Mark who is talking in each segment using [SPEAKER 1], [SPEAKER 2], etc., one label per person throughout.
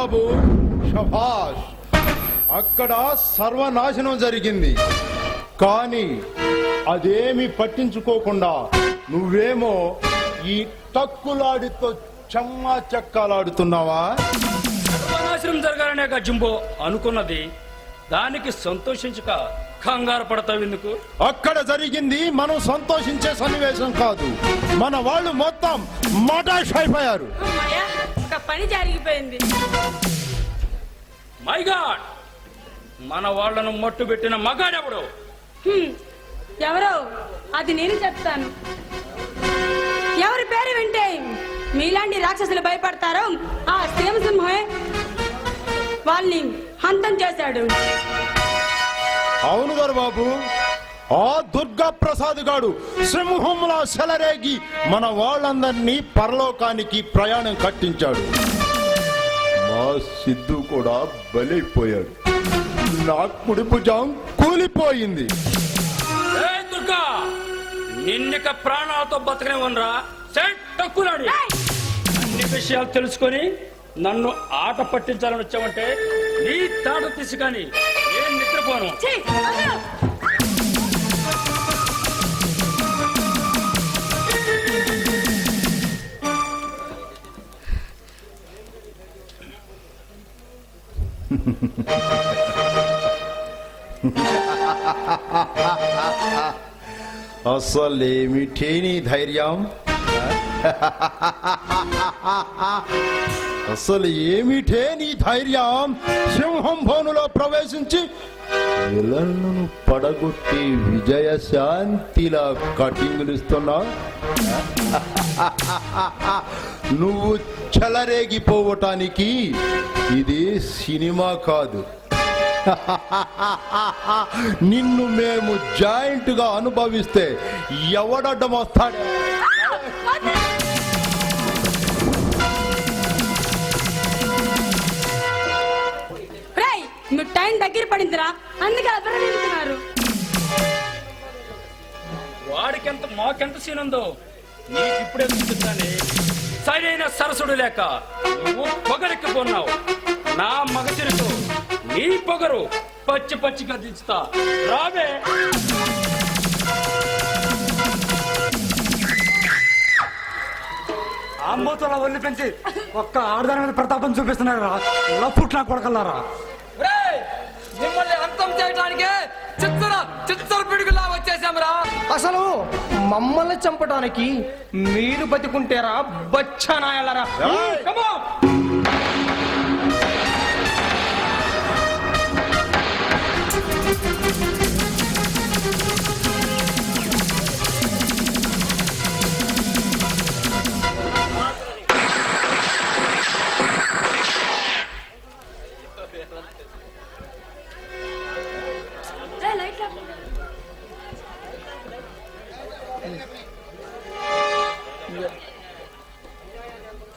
[SPEAKER 1] బాబు, షభాష్. అక్కడ సర్వనాశనం జరిగింది, కానీ అదేమి పట్టించుకోకుండా నువ్వేమో ఈ తక్కులాడితో చెమ్మా చెక్కాలాడుతున్నావా?
[SPEAKER 2] సర్వనాశనం జరగాలనే జింబో అనుకున్నది, దానికి సంతోషించక కంగారు పడతావు ఎందుకు?
[SPEAKER 1] అక్కడ జరిగింది మనం సంతోషించే సన్నివేశం కాదు. మన వాళ్ళు మొత్తం మటాష్ అయిపోయారు.
[SPEAKER 3] ఒక పని జరిగిపోయింది.
[SPEAKER 2] మై గాడ్, మన వాళ్ళను మట్టు పెట్టిన మగాడెవడు?
[SPEAKER 3] ఎవరో అది నేను చెప్తాను. ఎవరి పేరు వింటే మీలాంటి రాక్షసులు భయపడతారో ఆ సింహమే వాళ్ళని హంతం చేశాడు.
[SPEAKER 1] అవును గారు బాబు, ఆ దుర్గా ప్రసాద్ గాడు సింహంలా సెలరేగి మన వాళ్ళందరినీ పరలోకానికి ప్రయాణం కట్టించాడు. మా సిద్ధు కూడా బలైపోయాడు. నా కుడి భుజం కూలిపోయింది.
[SPEAKER 2] దుర్గా, నిన్నక ప్రాణాలతో బతకనివ్వనరా. తక్కులాడి అన్ని విషయాలు తెలుసుకొని నన్ను ఆట పట్టించాలని వచ్చావంటే నీ తాట తీసి కానీ ఏం నిద్రపోను.
[SPEAKER 1] అసలేమిటే నీ ధైర్యం? అసలు ఏమిటే నీ ధైర్యం? సింహం భవనులో ప్రవేశించి విలన్ను పడగొట్టి విజయశాంతిలా కటింగులు ఇస్తున్నా. నువ్వు చెలరేగిపోవటానికి ఇది సినిమా కాదు. నిన్ను మేము జాయింట్ గా అనుభవిస్తే ఎవడడ్డం వస్తాడు?
[SPEAKER 3] నువ్వు టైం దగ్గర పడిందిరా, అందుకే అభినందిస్తున్నారు.
[SPEAKER 2] వాడికెంత మాకెంత సీనుందో నీకు ఇప్పుడే చూపిస్తానే. సరైన సరసుడు లేక నువ్వు పొగరెక్కిపోన్నావు. నా మగసిరితో నీ పొగరు పచ్చి పచ్చిగా దించుతా. రావే.
[SPEAKER 4] ఆంబోతుల ఒళ్ళు పెంచి ఒక్క ఆడదాని మీద ప్రతాపం చూపిస్తున్నారు రా. పుట్టిన కొడకల్లారా,
[SPEAKER 5] మిమ్మల్ని అంతం చేయడానికే చిత్తర పిడుగులా వచ్చేసామరా.
[SPEAKER 6] అసలు మమ్మల్ని చంపడానికి మీరు బతికుంటేరా బచ్చానాయాలరా.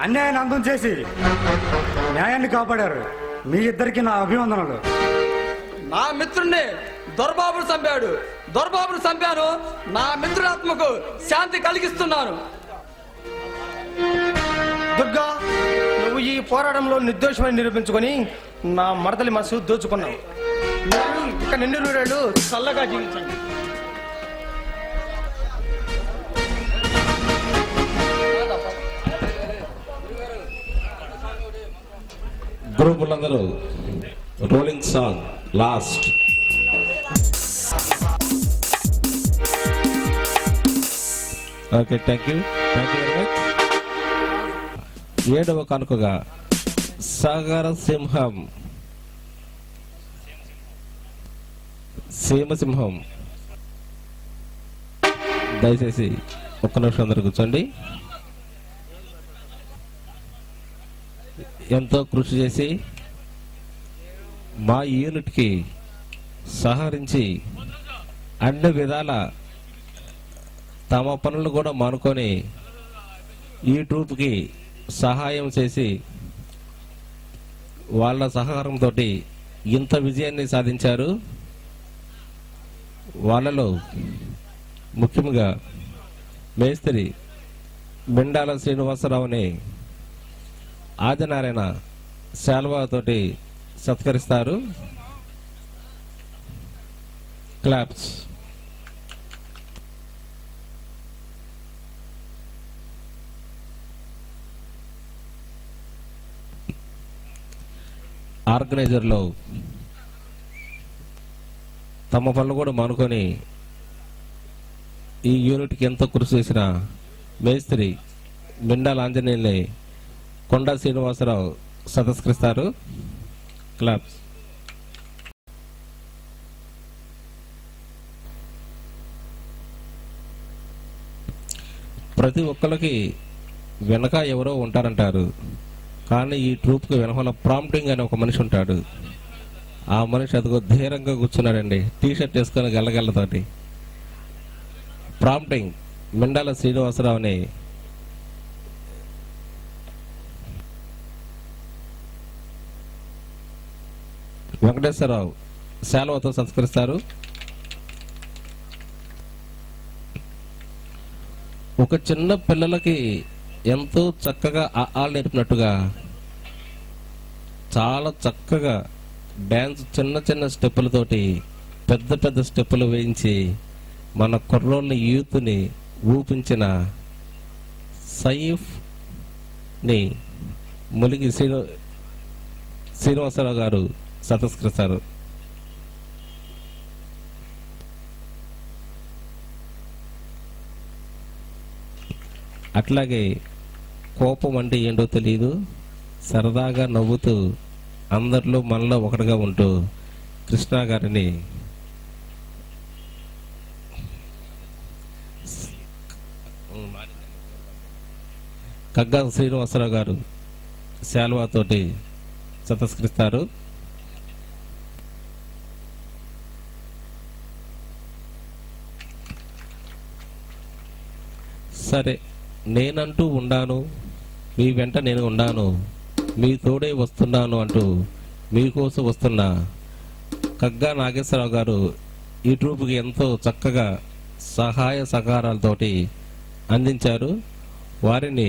[SPEAKER 4] అన్యాయాన్ని అంతం చేసి న్యాయాన్ని కాపాడారు. మీ ఇద్దరికి నా అభివందనలు.
[SPEAKER 5] నా మిత్రుణ్ణి దొరబాబును చంపాను. నా మిత్రుడాత్మకు శాంతి కలిగిస్తున్నాను.
[SPEAKER 6] దుర్గా, నువ్వు ఈ పోరాటంలో నిర్దోషమని నిరూపించుకొని నా మరదలి మనసు దోచుకున్నావు. ఇక నిండు నూరేళ్ళు చల్లగా జీవించండి.
[SPEAKER 7] గ్రూపులందరూ rolling song last. Okay, thank you very much. 7వ కానుకగా సాగర సీమసింహం. దయచేసి ఒక్క నిమిషం అందరూ కూర్చోండి. ఎంతో కృషి చేసి మా యూనిట్కి సహకరించి అన్ని విధాల తమ పనులు కూడా మానుకొని ఈ ట్రూప్కి సహాయం చేసి వాళ్ళ సహకారంతో ఇంత విజయాన్ని సాధించారు. వాళ్ళలో ముఖ్యంగా మేస్త్రి బెండాల శ్రీనివాసరావుని ఆదినారాయణ శాల్వాతోటి సత్కరిస్తారు. క్లాప్స్. ఆర్గనైజర్లో తమ పనులు కూడా మానుకొని ఈ యూనిట్కి ఎంతో కృషి చేసిన మేస్త్రి మిండాల ఆంజనేయుల్ని కొండా శ్రీనివాసరావు సతస్కరిస్తారు. క్లాప్స్. ప్రతి ఒక్కరికి వెనక ఎవరో ఉంటారంటారు, కానీ ఈ ట్రూప్కి వెనకాల ప్రాంప్టింగ్ అనే ఒక మనిషి ఉంటాడు. ఆ మనిషి అదిగో ధీరంగా కూర్చున్నాడండి, టీషర్ట్ వేసుకొని గల్లగల్లతోటి. ప్రాంప్టింగ్ మిండాల శ్రీనివాసరావుని వెంకటేశ్వరరావు శాలువతో సత్కరిస్తారు. ఒక చిన్న పిల్లలకి ఎంతో చక్కగా ఆలు నేర్పినట్టుగా చాలా చక్కగా డ్యాన్స్ చిన్న చిన్న స్టెప్పులతోటి పెద్ద పెద్ద స్టెప్పులు వేయించి మన కుర్రోళ్ళని యూత్ని ఊపించిన సైఫ్ని ములిగి శ్రీనివాసరావు గారు సతస్కరిస్తారు. అట్లాగే కోపం అంటే ఏంటో తెలియదు, సరదాగా నవ్వుతూ అందరిలో మనలో ఒకటిగా ఉంటూ కృష్ణ గారిని కగ్గా శ్రీనివాసరావు గారు శాల్వాతోటి సతస్కరిస్తారు. సరే, నేనంటూ ఉండాను, మీ వెంట నేను ఉండాను, మీ తోడే వస్తున్నాను అంటూ మీకోసం వస్తున్న కగ్గా నాగేశ్వరరావు గారు ఈ ట్రూప్కి ఎంతో చక్కగా సహాయ సహకారాలతోటి అందించారు. వారిని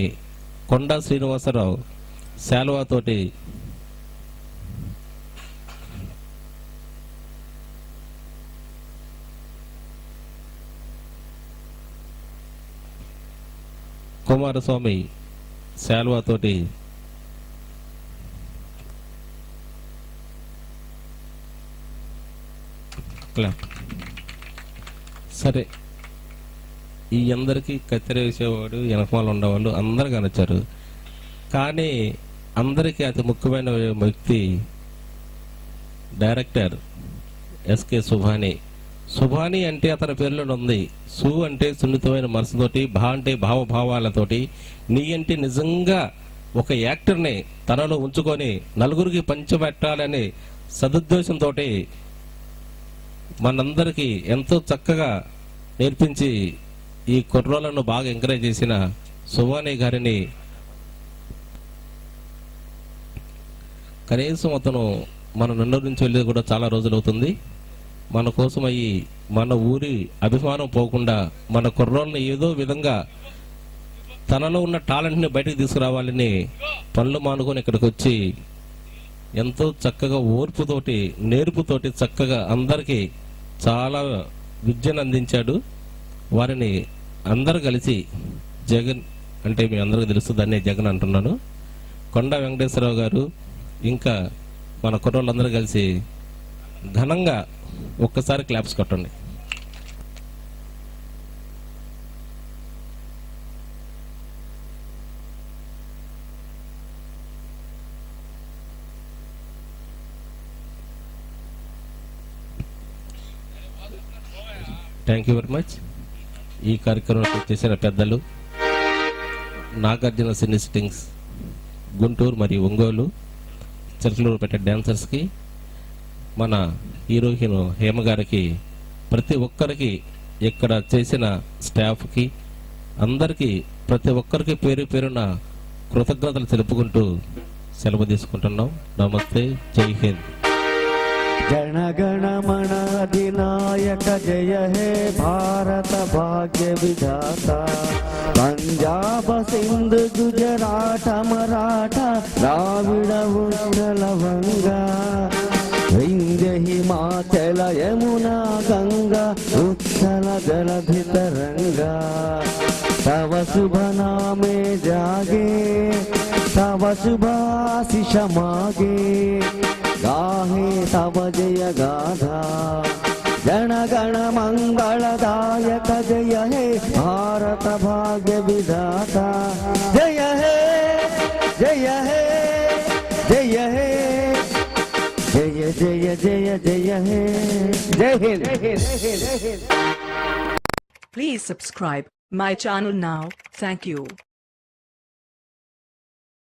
[SPEAKER 7] కొండా శ్రీనివాసరావు శాలువాతోటి కుమారస్వామి శాలువాతోటి సరే, ఈ అందరికీ కత్తెర వేసేవాడు వెనకమాల ఉండేవాళ్ళు అందరు కనొచ్చారు, కానీ అందరికీ అతి ముఖ్యమైన వ్యక్తి డైరెక్టర్ ఎస్కే సుభాని. సుభాని అంటే అతని పేరులో ఉంది. సు అంటే సున్నితమైన మనసుతోటి, భా అంటే భావభావాలతోటి, నీ అంటే నిజంగా ఒక యాక్టర్ని తనలో ఉంచుకొని నలుగురికి పంచిపెట్టాలనే సదుద్దేశంతో మనందరికీ ఎంతో చక్కగా నేర్పించి ఈ కుర్రోళ్లను బాగా ఎంకరేజ్ చేసిన సుభాని గారిని కనీసం అతను మన నెల్లూరు నుంచి వెళ్ళేది కూడా చాలా రోజులు అవుతుంది. మన కోసం అయ్యి మన ఊరి అభిమానం పోకుండా మన కుర్రోళ్ళని ఏదో విధంగా తనలో ఉన్న టాలెంట్ని బయటకు తీసుకురావాలని పనులు మానుకొని ఇక్కడికి వచ్చి ఎంతో చక్కగా ఓర్పుతోటి నేర్పుతోటి చక్కగా అందరికీ చాలా విద్యను అందించాడు. వారిని అందరు కలిసి జగన్ అంటే మీ అందరికీ తెలుసు, దాన్నే జగన్ అంటున్నాను, కొండా వెంకటేశ్వరరావు గారు ఇంకా మన కుర్రోళ్ళందరూ కలిసి ఘనంగా ఒక్కసారి క్లాప్స్ కొట్టండి. Thank you very much. ఈ కార్యక్రమం చేసిన పెద్దలు నాగార్జున సినీ సిట్టింగ్స్ గుంటూరు మరియు ఒంగోలు చిరకలూరు పెట్టే డాన్సర్స్కి, మన హీరోయిన్ హేమ గారికి, ప్రతి ఒక్కరికి ఇక్కడ చేసిన స్టాఫ్కి అందరికీ ప్రతి ఒక్కరికి పేరు పేరున కృతజ్ఞతలు తెలుపుకుంటూ సెలవు తీసుకుంటున్నాం. నమస్తే, జై హింద్.
[SPEAKER 8] जनगणमन अधिनायक जय हे भारत भाग्य विधाता पंजाब सिंध गुजरात मराठा द्राविड उत्कल वंगा विंध्य हिमाचल यमुना गंगा उत्कल जलधि तरंगा तव शुभ नामे जागे तव शुभ आशीष मागे गाहे तव जय गाथा जनगण मंगलदायक जय हे भारत भाग्य विधाता जय हे जय हे जय हे जय जय जय जय हे जय Hind.
[SPEAKER 9] Please subscribe my channel now. Thank you.